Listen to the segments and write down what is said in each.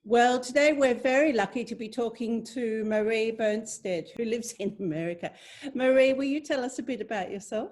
Well, today we're very lucky to be talking to Marie Bergstedt, who lives in America. Marie, will you tell us a bit about yourself?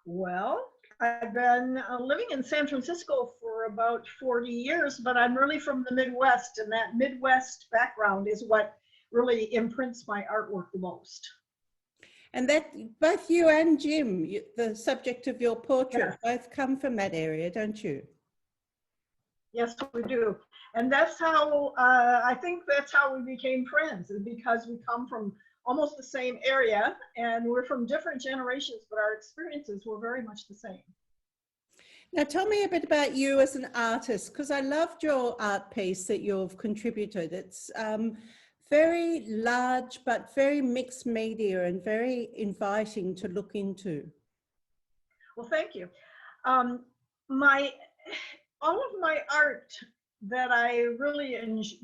Well, I've been living in San Francisco for about 40 years, but I'm really from the Midwest, and that Midwest background is what really imprints my artwork the most. And that both you and Jim, the subject of your portrait, Yes. both come from that area, don't you? Yes, we do. And that's how, I think that's how we became friends, is because we come from almost the same area and we're from different generations, but our experiences were very much the same. Now tell me a bit about you as an artist, because I loved your art piece that you've contributed. It's very large, but very mixed media and very inviting to look into. Well, thank you. All of my art that I really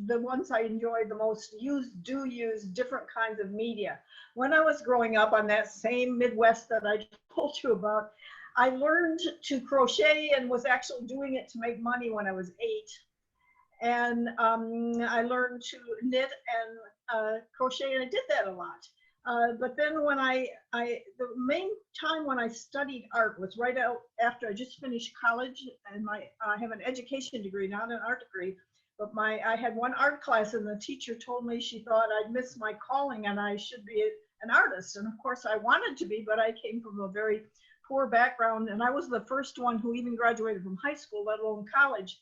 the ones I enjoy the most do use different kinds of media. When I was growing up on that same Midwest that I told you about, I learned to crochet and was actually doing it to make money when I was 8. And I learned to knit and crochet, and I did that a lot. But then when the main time when I studied art was right out after I just finished college, and I have an education degree, not an art degree, but I had one art class, and the teacher told me she thought I'd miss my calling and I should be an artist. And of course I wanted to be, but I came from a very poor background, and I was the first one who even graduated from high school, let alone college,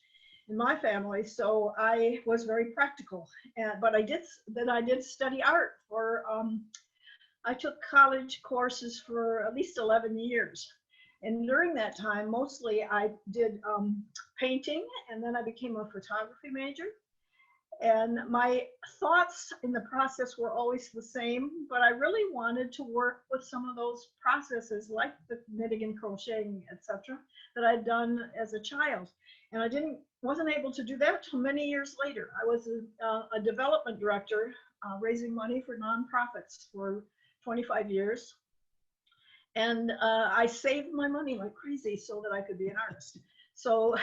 in my family. So I was very practical. But I did study art for I took college courses for at least 11 years. And during that time, mostly I did painting, and then I became a photography major. And my thoughts in the process were always the same, but I really wanted to work with some of those processes like the knitting and crocheting, etc., that I'd done as a child. And I wasn't able to do that till many years later. I was a development director raising money for nonprofits for 25 years. And I saved my money like crazy so that I could be an artist. So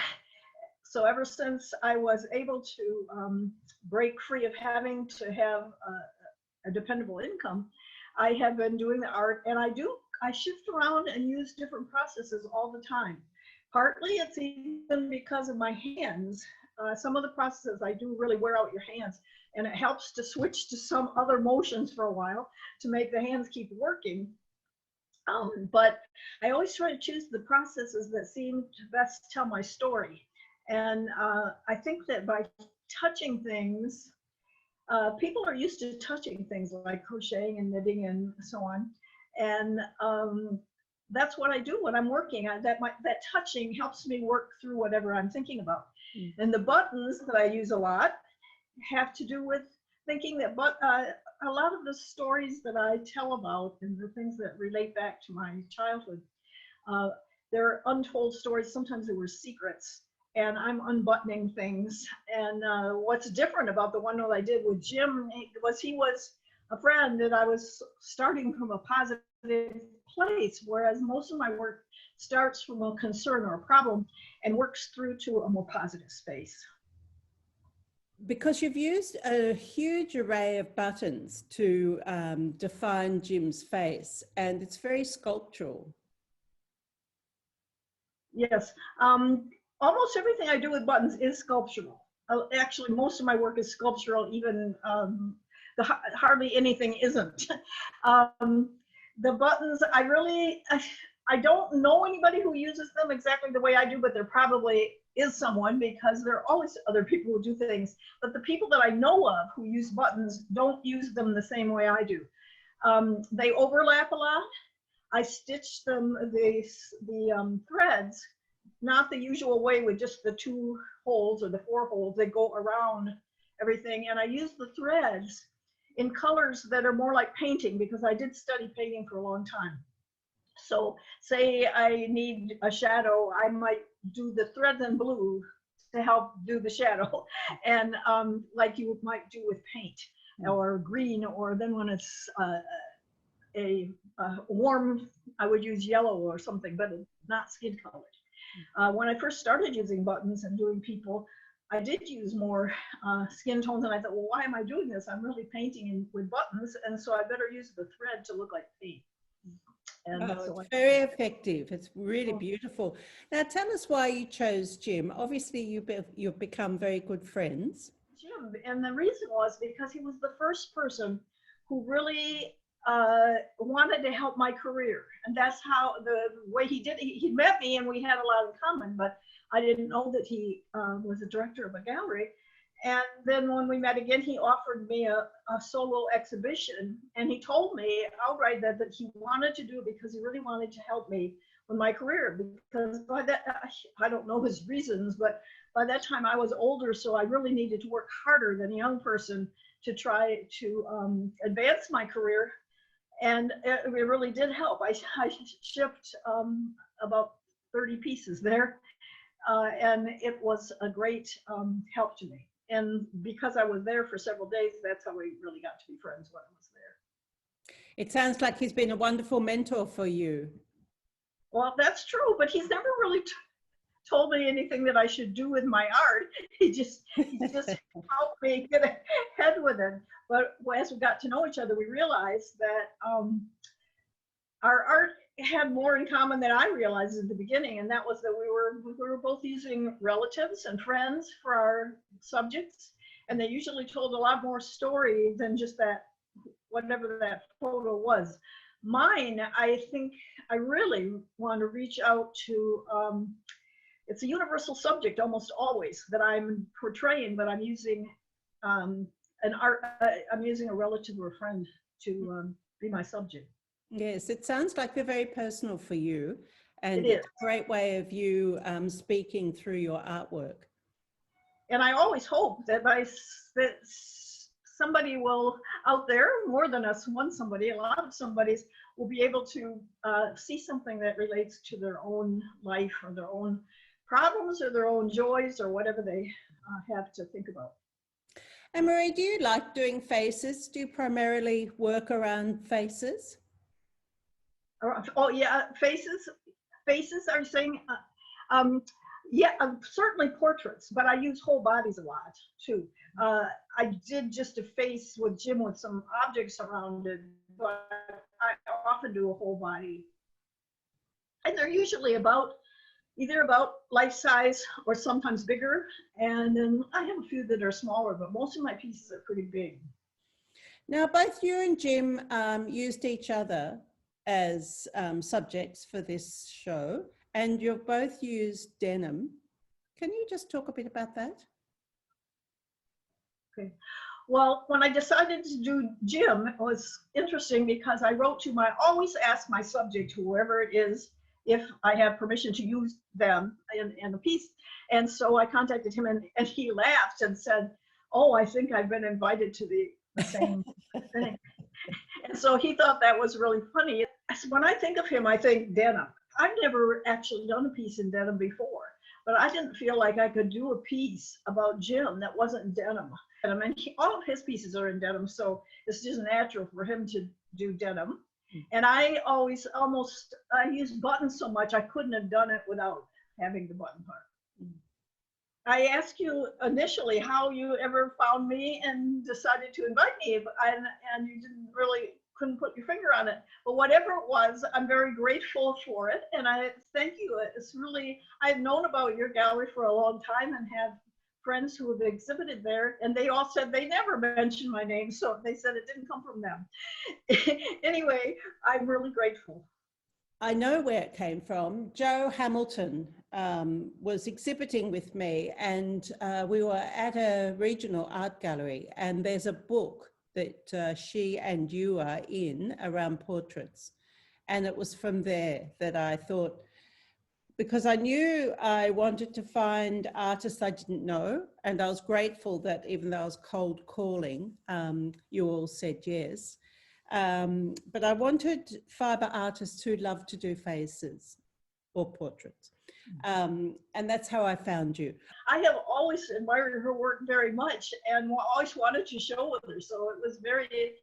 ever since I was able to break free of having to have a dependable income, I have been doing the art, and I shift around and use different processes all the time. Partly it's even because of my hands. Some of the processes I do really wear out your hands, and it helps to switch to some other motions for a while to make the hands keep working. But I always try to choose the processes that seem to best tell my story. And I think that by touching things, people are used to touching things like crocheting and knitting and so on. And that's what I do when I'm working. That touching helps me work through whatever I'm thinking about. And the buttons that I use a lot have to do with thinking that a lot of the stories that I tell about and the things that relate back to my childhood, they're untold stories. Sometimes they were secrets, and I'm unbuttoning things. And what's different about the one that I did with Jim was he was a friend that I was starting from a positive place, whereas most of my work starts from a concern or a problem and works through to a more positive space. Because you've used a huge array of buttons to define Jim's face, and it's very sculptural. Yes, almost everything I do with buttons is sculptural. Actually, most of my work is sculptural, even hardly anything isn't. The buttons, I don't know anybody who uses them exactly the way I do, but there probably is someone, because there are always other people who do things. But the people that I know of who use buttons don't use them the same way I do. They overlap a lot. I stitch them, the threads, not the usual way with just the 2 holes or the 4 holes. They go around everything, and I use the threads in colors that are more like painting, because I did study painting for a long time. So say I need a shadow, I might do the threads in blue to help do the shadow, and like you might do with paint, or green, or then when it's a warm, I would use yellow or something, but not skin colored. When I first started using buttons and doing people, I did use more skin tones, and I thought, well, why am I doing this? I'm really painting with buttons, and so I better use the thread to look like paint. And Oh, so it's very effective. It's really Oh. beautiful. Now, tell us why you chose Jim. Obviously, you've become very good friends. Jim, and the reason was because he was the first person who really wanted to help my career, and that's how the way he did it. He met me, and we had a lot in common, but I didn't know that he was a director of a gallery. And then when we met again, he offered me a solo exhibition, and he told me outright that he wanted to do it because he really wanted to help me with my career. Because by that, I don't know his reasons, but by that time I was older, so I really needed to work harder than a young person to try to advance my career. And it really did help. I shipped about 30 pieces there, and it was a great help to me. And because I was there for several days, that's how we really got to be friends when I was there. It sounds like he's been a wonderful mentor for you. Well, that's true, but he's never really told me anything that I should do with my art. He just helped me get ahead with it. But as we got to know each other, we realized that our art had more in common than I realized at the beginning, and that was that we were both using relatives and friends for our subjects, and they usually told a lot more story than just that, whatever that photo was. Mine, I think I really want to reach out to, it's a universal subject almost always that I'm portraying, but I'm using I'm using a relative or a friend to be my subject. Yes, it sounds like they're very personal for you, and It is. it's a great way of you speaking through your artwork. And I always hope that that somebody will out there, more than us, a lot of somebody's will be able to see something that relates to their own life or their own problems or their own joys or whatever they have to think about. And Marie, do you like doing faces? Do you primarily work around faces? Oh yeah, faces. Are you saying? Yeah, certainly portraits, but I use whole bodies a lot too. I did just a face with Jim with some objects around it, but I often do a whole body, and they're usually either about life size or sometimes bigger. And then I have a few that are smaller, but most of my pieces are pretty big. Now, both you and Jim used each other as subjects for this show, and you've both used denim. Can you just talk a bit about that? Okay. Well, when I decided to do Jim, it was interesting because I always ask my subject, whoever it is, if I have permission to use them in a piece. And so I contacted him, and he laughed and said, "Oh, I think I've been invited to the same thing." And so he thought that was really funny. When I think of him, I think denim. I've never actually done a piece in denim before, but I didn't feel like I could do a piece about Jim that wasn't denim. And all of his pieces are in denim, so it's just natural for him to do denim. And I use buttons so much, I couldn't have done it without having the button part. I asked you initially how you ever found me and decided to invite me, and you couldn't put your finger on it. But whatever it was, I'm very grateful for it, and I thank you. It's really, I've known about your gallery for a long time and have friends who have exhibited there, and they all said they never mentioned my name, so they said it didn't come from them. Anyway, I'm really grateful. I know where it came from. Joe Hamilton was exhibiting with me, and we were at a regional art gallery, and there's a book that she and you are in around portraits. And it was from there that I thought, because I knew I wanted to find artists I didn't know, and I was grateful that even though I was cold calling, you all said yes. But I wanted fiber artists who love to do faces or portraits. And that's how I found you. I have always admired her work very much and always wanted to show with her. So it was very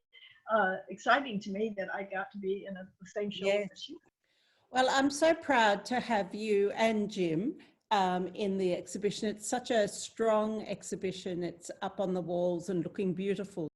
exciting to me that I got to be in the same show as she. Well, I'm so proud to have you and Jim in the exhibition. It's such a strong exhibition. It's up on the walls and looking beautiful.